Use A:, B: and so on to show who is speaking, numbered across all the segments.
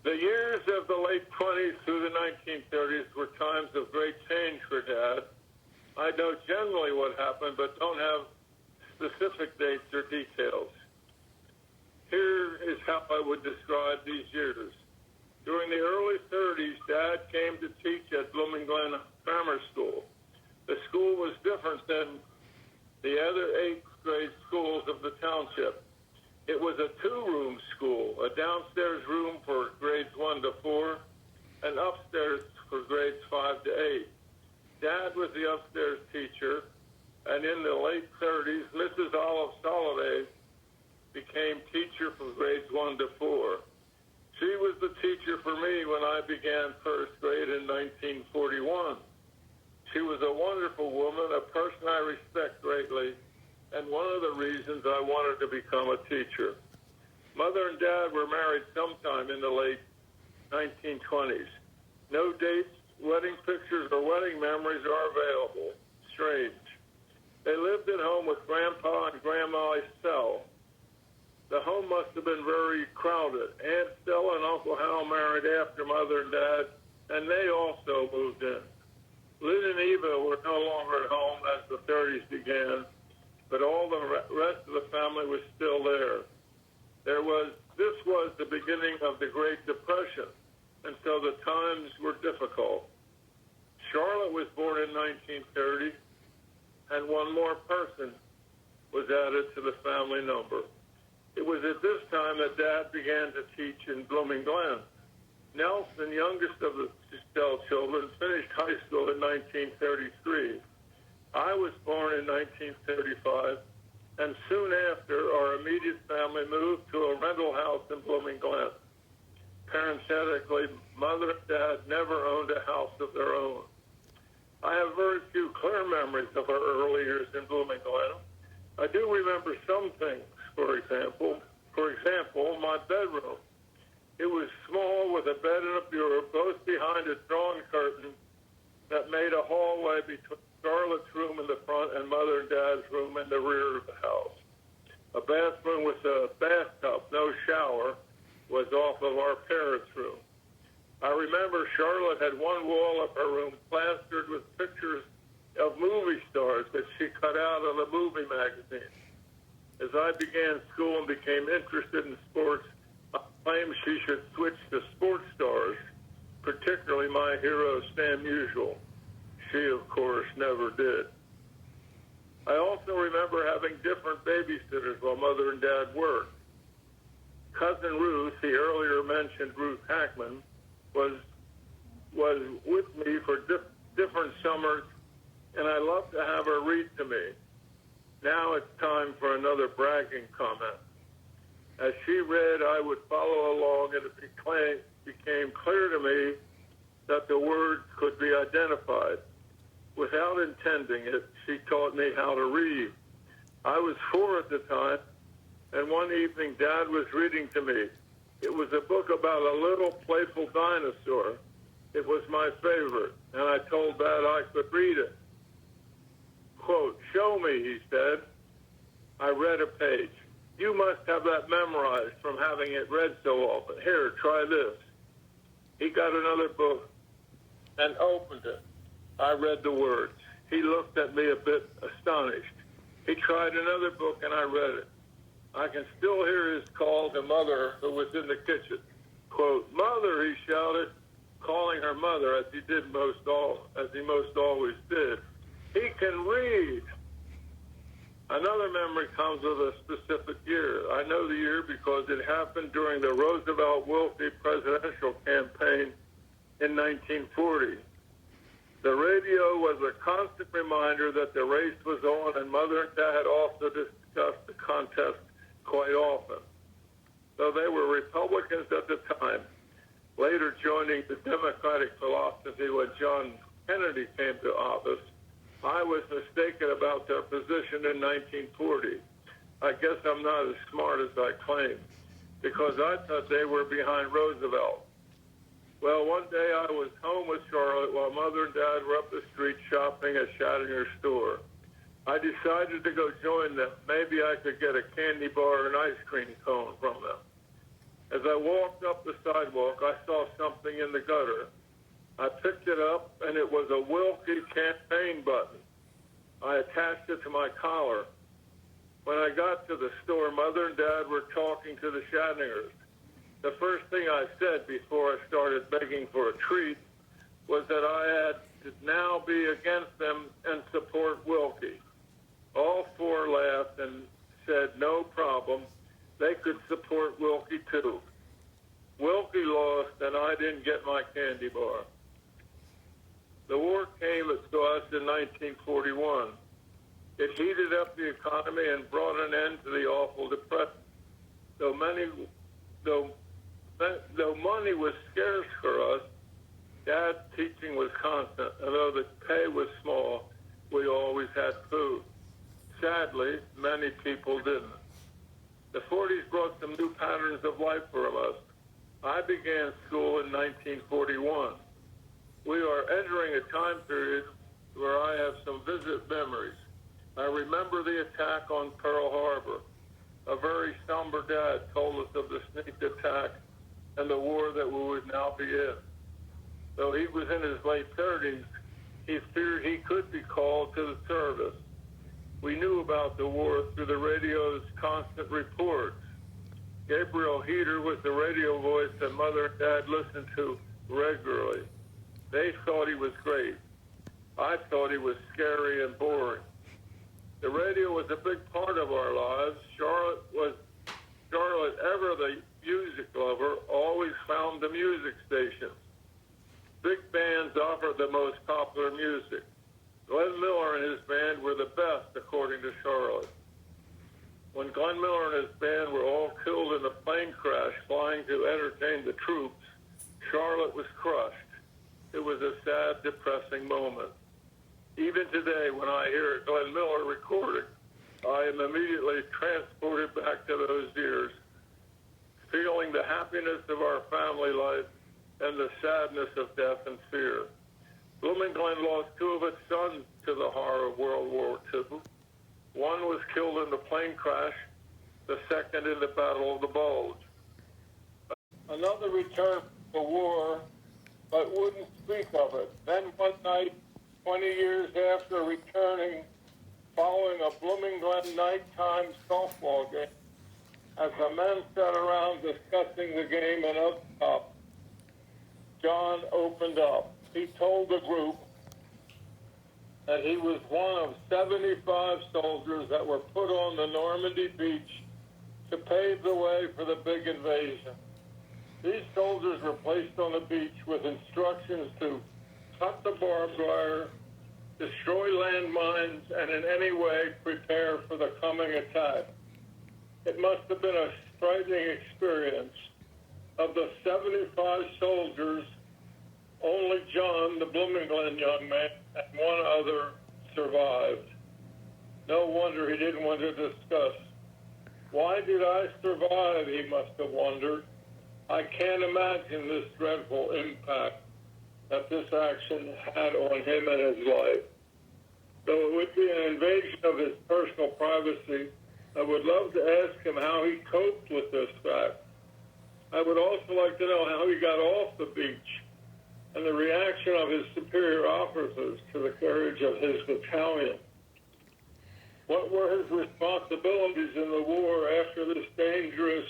A: The years of the late 20s through the 1930s were times of great change for Dad. I know generally what happened, but don't have specific dates or details. Here is how I would describe these years. During the early 30s, Dad came to teach at Blooming Glen Grammar School. The school was different than the other 8th grade schools of the township. It was a 2-room school, a downstairs room for grades 1 to 4, and upstairs for grades 5 to 8. Dad was the upstairs teacher, and in the late 30s, Mrs. Olive Soliday became teacher for grades 1 to 4. She was the teacher for me when I began first grade in 1941. She was a wonderful woman, a person I respect greatly, and one of the reasons I wanted to become a teacher. Mother and Dad were married sometime in the late 1920s. No dates, wedding pictures, or wedding memories are available. Strange. They lived at home with Grandpa and Grandma Estelle. The home must have been very crowded. Aunt Stella and Uncle Hal married after Mother and Dad, and they also moved in. Lynn and Eva were no longer at home as the 30s began, but all the rest of the family was still there. This was the beginning of the Great Depression, and so the times were difficult. Charlotte was born in 1930, and one more person was added to the family number. It was at this time that Dad began to teach in Blooming Glen. Nelson, youngest of the Estelle children, finished high school in 1933. I was born in 1935, and soon after, our immediate family moved to a rental house in Blooming Glen. Parenthetically, Mother and Dad never owned a house of their own. I have very few clear memories of our early years in Blooming Glen. I do remember some things, for example, my bedroom. It was small with a bed and a bureau, both behind a drawn curtain that made a hallway between Charlotte's room in the front and Mother and Dad's room in the rear of the house. A bathroom with a bathtub, no shower, was off of our parents' room. I remember Charlotte had one wall of her room plastered with pictures of movie stars that she cut out of the movie magazine. As I began school and became interested in sports, I claimed she should switch to sports stars, particularly my hero, Stan Musial. She, of course, never did. I also remember having different babysitters while Mother and Dad worked. Cousin Ruth, the earlier mentioned Ruth Hackman, was with me for different summers, and I loved to have her read to me. Now it's time for another bragging comment. As she read, I would follow along, and it became clear to me that the words could be identified. Without intending it, she taught me how to read. I was 4 at the time, and one evening Dad was reading to me. It was a book about a little playful dinosaur. It was my favorite, and I told Dad I could read it. Quote, "Show me," he said. I read a page. "You must have that memorized from having it read so often. Here, try this." He got another book and opened it. I read the words. He looked at me a bit astonished. He tried another book, and I read it. I can still hear his call to Mother, who was in the kitchen. Quote, "Mother," he shouted, calling her mother as he most always did. He can read. Another memory comes with a specific year. I know the year because it happened during the Roosevelt-Wilkie presidential campaign in 1940. The radio was a constant reminder that the race was on, and Mother and Dad also discussed the contest quite often. Though they were Republicans at the time, later joining the Democratic philosophy when John Kennedy came to office, I was mistaken about their position in 1940. I guess I'm not as smart as I claim, because I thought they were behind Roosevelt. Well, one day I was home with Charlotte while Mother and Dad were up the street shopping at Schattinger store. I decided to go join them. Maybe I could get a candy bar or an ice cream cone from them. As I walked up the sidewalk, I saw something in the gutter. I picked it up, and it was a Wilkie campaign button. I attached it to my collar. When I got to the store, Mother and Dad were talking to the Shadingers. The first thing I said before I started begging for a treat was that I had to now be against them and support Wilkie. All four laughed and said no problem. They could support Wilkie too. Wilkie lost, and I didn't get my candy bar. The war came to us in 1941. It heated up the economy and brought an end to the awful depression. Though money was scarce for us, Dad's teaching was constant, and though the pay was small, we always had food. Sadly, many people didn't. The 40s brought some new patterns of life for us. I began school in 1941. We are entering a time period where I have some vivid memories. I remember the attack on Pearl Harbor. A very somber dad told us of the sneak attack and the war that we would now be in. Though he was in his late 30s, he feared he could be called to the service. We knew about the war through the radio's constant reports. Gabriel Heater was the radio voice that Mother and Dad listened to regularly. They thought he was great. I thought he was scary and boring. The radio was a big part of our lives. Charlotte, ever the music lover, always found the music stations. Big bands offered the most popular music. Glen Miller and his band were the best, according to Charlotte. When Glen Miller and his band were all killed in a plane crash flying to entertain the troops, Charlotte was crushed. It was a sad, depressing moment. Even today, when I hear Glen Miller recording, I am immediately transported back to those years, feeling the happiness of our family life and the sadness of death and fear. Blooming Glen lost two of its sons to the horror of World War II. One was killed in the plane crash, the second in the Battle of the Bulge. Another returned from the war, but wouldn't speak of it. Then one night, 20 years after returning, following a Blooming Glen nighttime softball game, as the men sat around discussing the game and up top, John opened up. He told the group that he was one of 75 soldiers that were put on the Normandy beach to pave the way for the big invasion. These soldiers were placed on the beach with instructions to cut the barbed wire, destroy landmines, and in any way prepare for the coming attack. It must have been a frightening experience. Of the 75 soldiers, only John, the Blooming Glen young man, and one other survived. No wonder he didn't want to discuss. Why did I survive, he must have wondered. I can't imagine this dreadful impact that this action had on him and his life. Though it would be an invasion of his personal privacy, I would love to ask him how he coped with this fact. I would also like to know how he got off the beach and the reaction of his superior officers to the courage of his battalion. What were his responsibilities in the war after this dangerous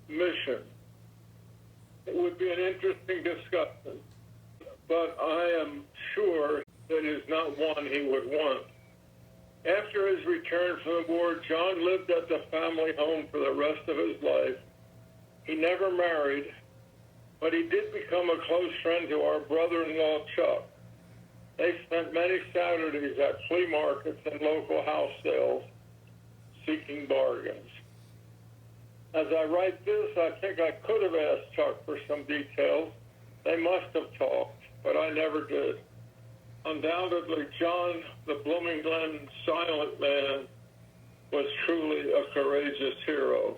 A: mission? It would be an interesting discussion, but I am sure that is not one he would want. After his return from the war, John lived at the family home for the rest of his life. He never married, but he did become a close friend to our brother-in-law, Chuck. They spent many Saturdays at flea markets and local house sales seeking bargains. As I write this, I think I could have asked Chuck for some details. They must have talked, but I never did. Undoubtedly, John, the Blooming Glen silent man, was truly a courageous hero.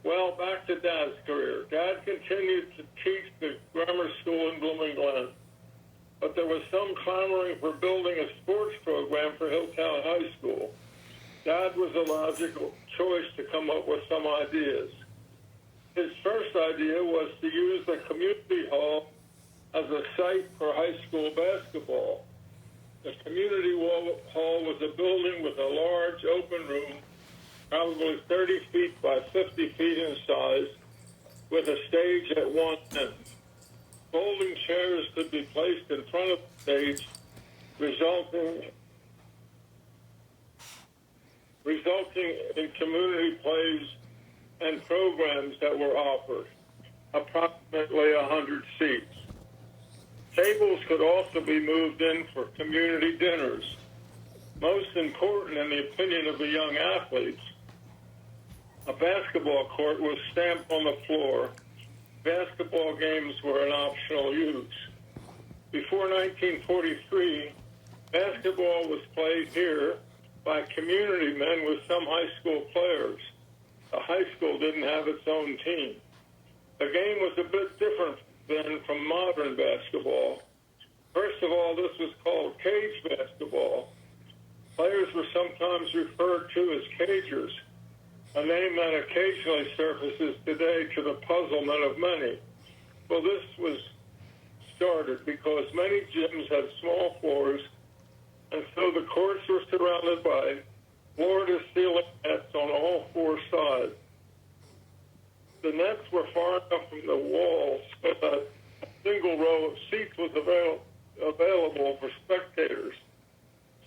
A: Well, back to Dad's career. Dad continued to teach the grammar school in Blooming Glen, but there was some clamoring for building a sports program for Hilltown High School. Dad was a logical choice to come up with some ideas. His first idea was to use the community hall as a site for high school basketball. The community hall was a building with a large open room, probably 30 feet by 50 feet in size, with a stage at one end. Folding chairs could be placed in front of the stage, resulting in community plays and programs that were offered, approximately 100 seats. Tables could also be moved in for community dinners. Most important, in the opinion of the young athletes, a basketball court was stamped on the floor. Basketball games were an optional use. Before 1943, basketball was played here by community men with some high school players. The high school didn't have its own team. The game was a bit different then from modern basketball. First of all, this was called cage basketball. Players were sometimes referred to as cagers, a name that occasionally surfaces today to the puzzlement of many. Well, this was started because many gyms had small floors, and so the courts were surrounded by floor-to-ceiling nets on all four sides. The nets were far enough from the walls so that a single row of seats was available for spectators.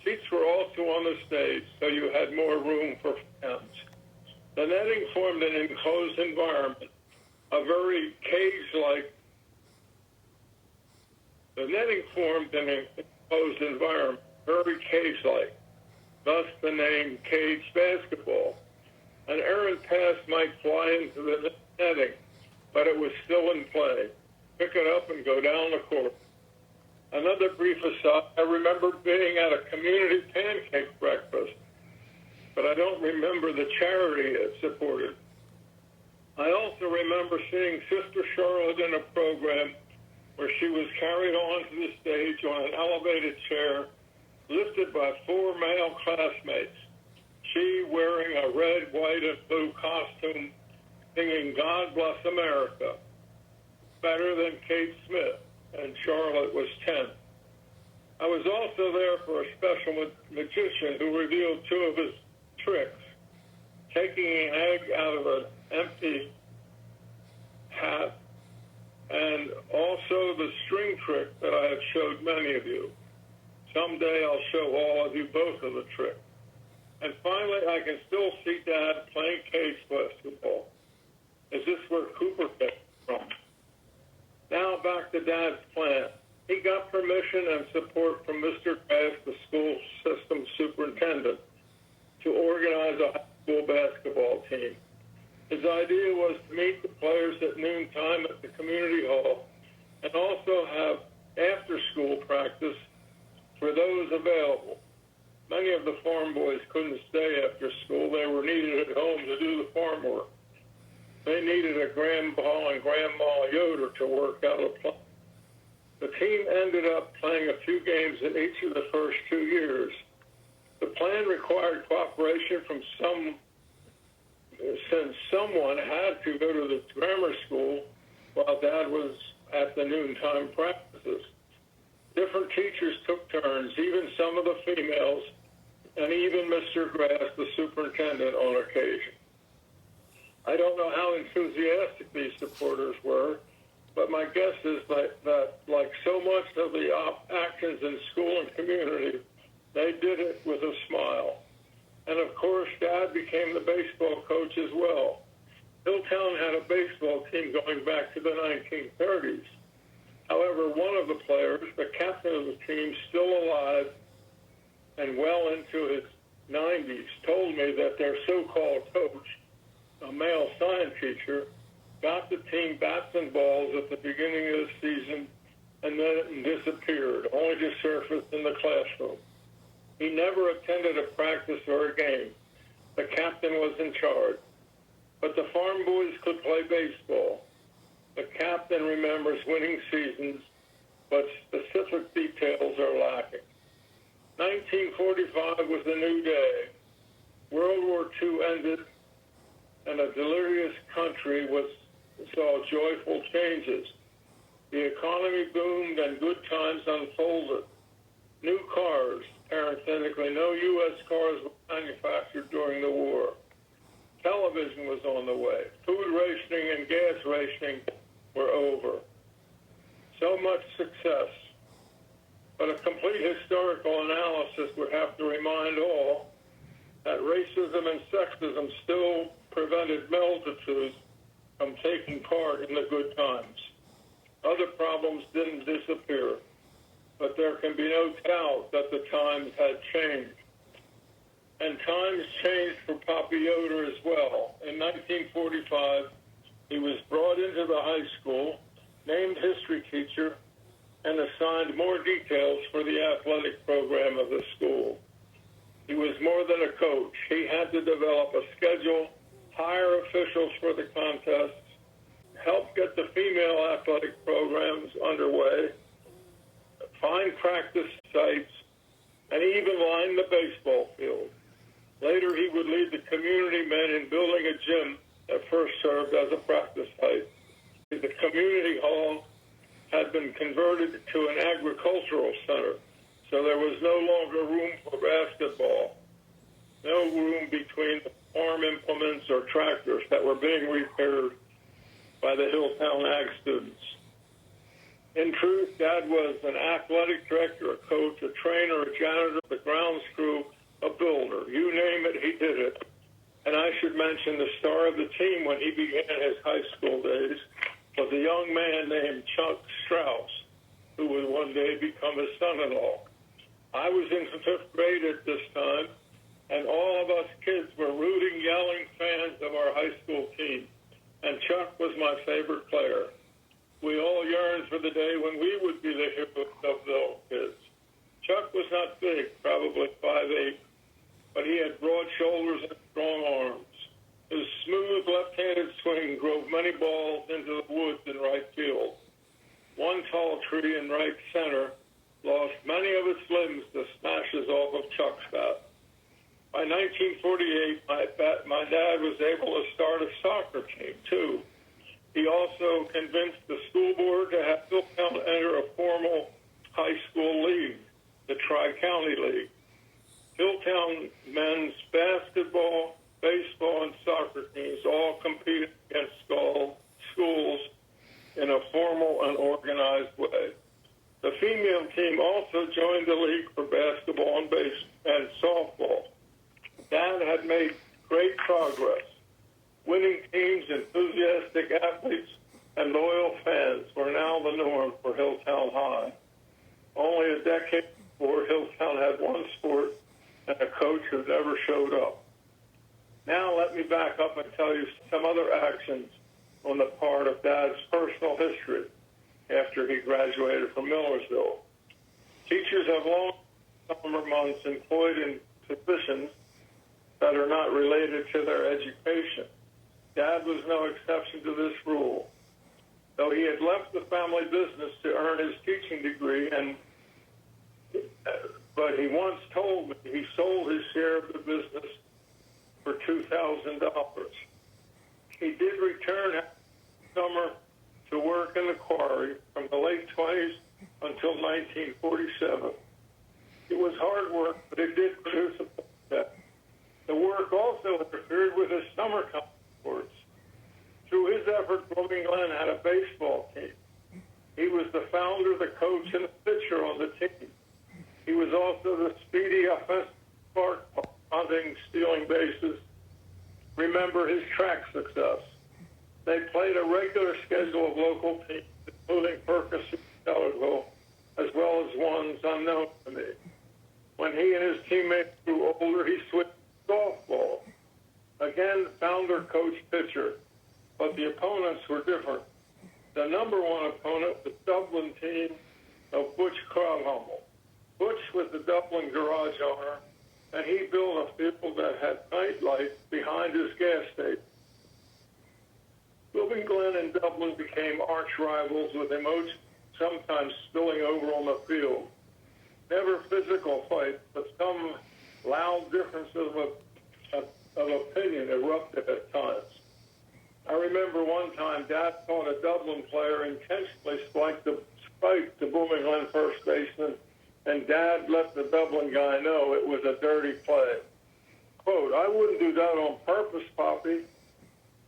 A: Seats were also on the stage, so you had more room for fans. The netting formed an enclosed environment, a very cage-like. The netting formed an enclosed environment, very cage-like, thus the name cage basketball. An errant pass might fly into the netting, but it was still in play. Pick it up and go down the court. Another brief aside, I remember being at a community pancake breakfast, but I don't remember the charity it supported. I also remember seeing Sister Charlotte in a program where she was carried onto the stage on an elevated chair, lifted by four male classmates. She wearing a red, white, and blue costume, singing "God Bless America," better than Kate Smith, and Charlotte was 10. I was also there for a special magician who revealed two of his tricks, taking an egg out of an empty hat, and also the string trick that I have showed many of you. Someday I'll show all of you both of the tricks. And finally, I can still see Dad playing cage basketball. Is this where Cooper came from? Now back to Dad's plan. He got permission and support from Mr. Grass, the school system superintendent, to organize a high school basketball team. His idea was to meet the players at noontime at the community hall and also have after-school practice for those available. Many of the farm boys couldn't stay after school. They were needed at home to do the farm work. They needed a Grandpa and Grandma Yoder to work out a plan. The team ended up playing a few games in each of the first 2 years. The plan required cooperation from since someone had to go to the grammar school while Dad was at the noontime practices. Different teachers took turns, even some of the females, and even Mr. Grass, the superintendent, on occasion. I don't know how enthusiastic these supporters were, but my guess is that like so much of the actions in school and community, they did it with a smile. And of course, Dad became the baseball coach as well. Hilltown had a baseball team going back to the 1930s. However, one of the players, the captain of the team, still alive and well into his 90s, told me that their so-called coach, a male science teacher, got the team bats and balls at the beginning of the season and then disappeared, only to surface in the classroom. He never attended a practice or a game. The captain was in charge. But the farm boys could play baseball. The captain remembers winning seasons, but specific details are lacking. 1945 was a new day. World War II ended, and a delirious country was saw joyful changes. The economy boomed and good times unfolded. New cars, parenthetically, no U.S. cars were manufactured during the war. Television was on the way. Food rationing and gas rationing were over. So much success. But a complete historical analysis would have to remind all that racism and sexism still prevented multitudes from taking part in the good times. Other problems didn't disappear, but there can be no doubt that the times had changed. And times changed for Poppy Yoder as well. In 1945, he was brought into the high school, named history teacher, and assigned more details for the athletic program of the school. He was more than a coach. He had to develop a schedule, hire officials for the contests, help get the female athletic programs underway, find practice sites, and even line the baseball field. Later, he would lead the community men in building a gym that first served as a practice site. The community hall had been converted to an agricultural center, so there was no longer room for basketball, no room between the farm implements or tractors that were being repaired by the Hilltown Ag students. In truth, Dad was an athletic director, a coach, a trainer, a janitor, the grounds crew, a builder. You name it, he did it. And I should mention the star of the team when he began his high school days was a young man named Chuck Strauss, who would one day become his son-in-law. I was in fifth grade at this time, and all of us kids were rooting, yelling fans of our high school team. And Chuck was my favorite player. We all yearned for the day when we would be the heroes of the kids. Chuck was not big, probably 5'8", but he had broad shoulders and strong arms. His smooth left-handed swing drove many balls into the woods in right field. One tall tree in right center lost many of its limbs to smashes off of Chuck's bat. By 1948, my dad was able to start a soccer team, too. He also convinced the school board to have Hilltown enter a formal high school league, the Tri-County League. Hilltown men's basketball, baseball, and soccer teams all competed against schools in a formal and organized way. The female team also joined the league for basketball and softball. Dad had made great progress. Winning teams, enthusiastic athletes, and loyal fans were now the norm for Hilltown High. Only a decade before, Hilltown had one sport and a coach who never showed up. Now let me back up and tell you some other actions on the part of Dad's personal history after he graduated from Millersville. Teachers have long summer months employed in positions that are not related to their education. Dad was no exception to this rule. Though he had left the family business to earn his teaching degree, but he once told me he sold his share of the business for $2,000. He did return summer to work in the quarry from the late 20s until 1947. It was hard work, but it did produce a paycheck. The work also interfered with his summer sports. Through his effort, Glen had a baseball team. He was the founder, the coach, and the pitcher on the team. He was also the speedy offensive spark, hunting, stealing bases. Remember his track success. They played a regular schedule of local teams, including Ferguson, Ellerville, as well as ones unknown to me. When he and his teammates grew older, he switched to softball. Again, founder, coach, pitcher, but the opponents were different. The number one opponent was the Dublin team of Butch Crowdhummel. Butch was the Dublin garage owner, and he built a field that had night lights behind his gas station. Glen and Dublin became arch rivals with emotion sometimes spilling over on the field. Never physical fights, but some loud differences of opinion erupted at times. I remember one time Dad thought a Dublin player intentionally spiked the Bowling Glen first baseman, and Dad let the Dublin guy know it was a dirty play. Quote, I wouldn't do that on purpose, Poppy.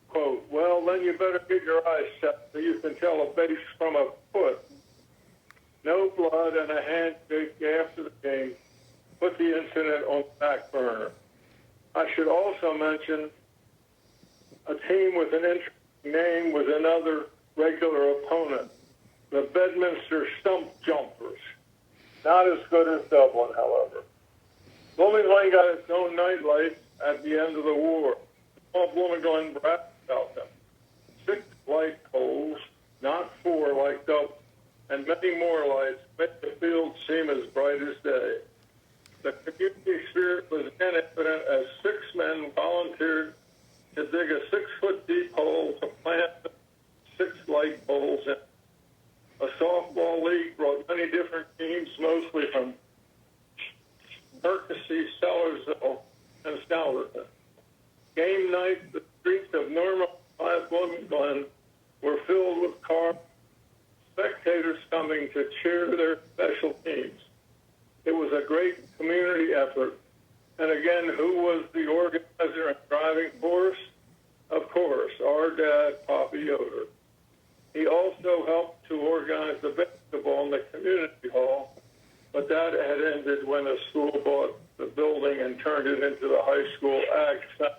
A: Quote, well, then you better get your eyes set so you can tell a base from a foot. No blood and a handshake after the game put the incident on the back burner. I should also mention a team with an interesting name was another regular opponent, the Bedminster Stump Jumpers. Not as good as Dublin, however. Blooming Glen got its own nightlife at the end of the war. All Blooming Glen bragged about them. 6 light poles, not 4 like Dublin, and many more lights make the field seem as bright as day. The community spirit was then evident as 6 men volunteered to dig a 6-foot deep hole to plant 6 light poles in. A softball league brought many different teams, mostly from Percy, Sellersville, and Stouterton. Game night, the streets of Normal Blooming Glen were filled with cars, spectators coming to cheer their special teams. It was a great community effort. And again, who was the organizer and driving force? Of course, our dad, Poppy Yoder. He also helped to organize the basketball in the community hall, but that had ended when the school bought the building and turned it into the high school ag center.